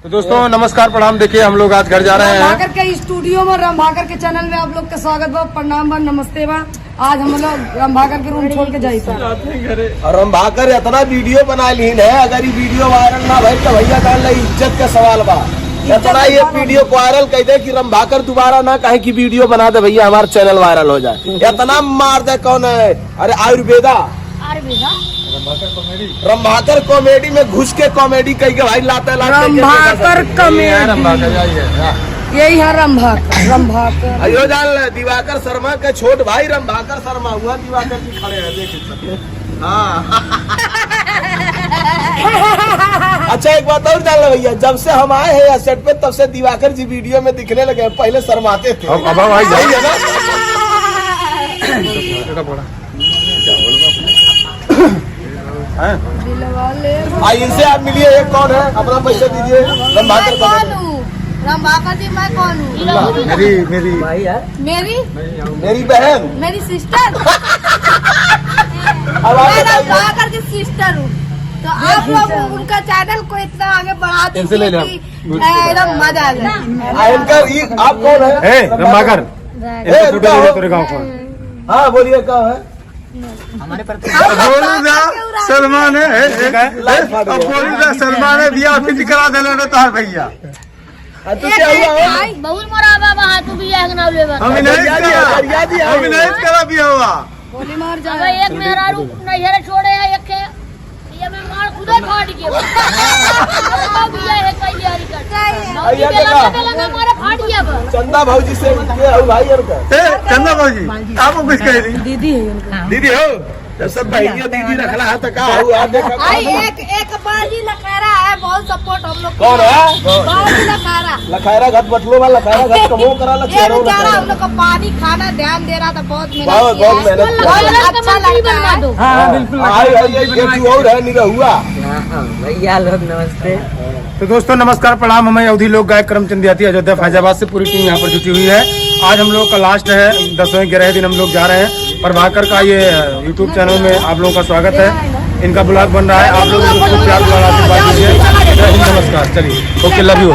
तो दोस्तों नमस्कार प्रणाम। देखिए हम लोग आज घर जा रहे हैं रंभाकर के स्टूडियो में, रंभाकर के चैनल में आप लोग का स्वागत बा, प्रणाम बा, नमस्ते बा। आज हम लोग रंभाकर के रूम छोड़ के जाइए और रंभाकर इतना वीडियो बना लीन है, अगर ये वीडियो वायरल ना भई तो भैया डाल इज्जत का सवाल बा। इतना ये वीडियो को वायरल कह दे कि रंभाकर दोबारा ना कहे कि वीडियो बना दे भैया हमारा चैनल वायरल हो जाए। इतना मार दे कौन है? अरे आयुर्वेदा रंभाकर कॉमेडी में घुस के कॉमेडी कह के भाई लाते रंभाकर कॉमेडी, यही है रंभाकर। अयो जान दिवाकर शर्मा के छोट भाई रंभाकर शर्मा हुआ, दिवाकर जी खड़े हैं देखे। हाँ अच्छा एक बात और जान लो भैया, जब से हम आए हैं सेट पे तब से दिवाकर जी वीडियो में दिखने लगे। पहले शर्माते थे। अब भाई जाइए ना। इनसे आप मिलिए। एक कौन है? अपना पैसा दीजिए। रंभाकर रंभाकर जी मैं कौन हूँ? मेरी मेरी बहन, मेरी सिस्टर। अब आप मैं बताइए। रंभाकर की सिस्टर हूँ। तो आप लोग उनका चैनल को इतना आगे बढ़ा इनसे ले दीजिए कि एकदम मजा आ जाए। इनका आप कौन है? रंभाकर तेरे गाँव को। हाँ बोलिए कहाँ है? सलमान है सलमान है भैया फिट करा देना तो भैया तू क्या हुआ? बहुत मरा बाबा तू भी एक नाव ले करा भी हुआ। गोली मार जा। एक मेरा रूप नैहरे छोड़े है, एक है ये मैं मार खुदा फाड़ के हमारा फाड़ गया। चंदा भाजी से भाई और चंदा भाजी आपको कुछ कह दी? दीदी है उनका। दीदी हो जब सब भैया दीदी रखला है तो का हुआ? एक बाजी लखैरा है, बहुत सपोर्ट हम लोग। कौन है? बाजी लखैरा लखैरा घाट बटलो वाला लखैरा घाट कमो करा ये लखैरा बेचारा हम लोग का पानी खाना ध्यान दे रहा था, बहुत बहुत मेहनत किया। बहुत अच्छा लगता है। हाँ बिल्कुल। आई और है निरा हुआ। भैया लोग नमस्ते। तो दोस्तों नमस्कार प्रणाम। हमें अवधि लोक गायक करमचंद याती अयोध्या फैजाबाद से पूरी टीम यहाँ पर जुटी हुई है। आज हम लोग का लास्ट है 10वें 11वें दिन हम लोग जा रहे हैं। प्रभाकर का ये यूट्यूब चैनल में आप लोगों का स्वागत है। इनका ब्लॉग बन रहा है, आप लोग प्यार आशीर्वाद दीजिए। नमस्कार, चलिए ओके, लव यू।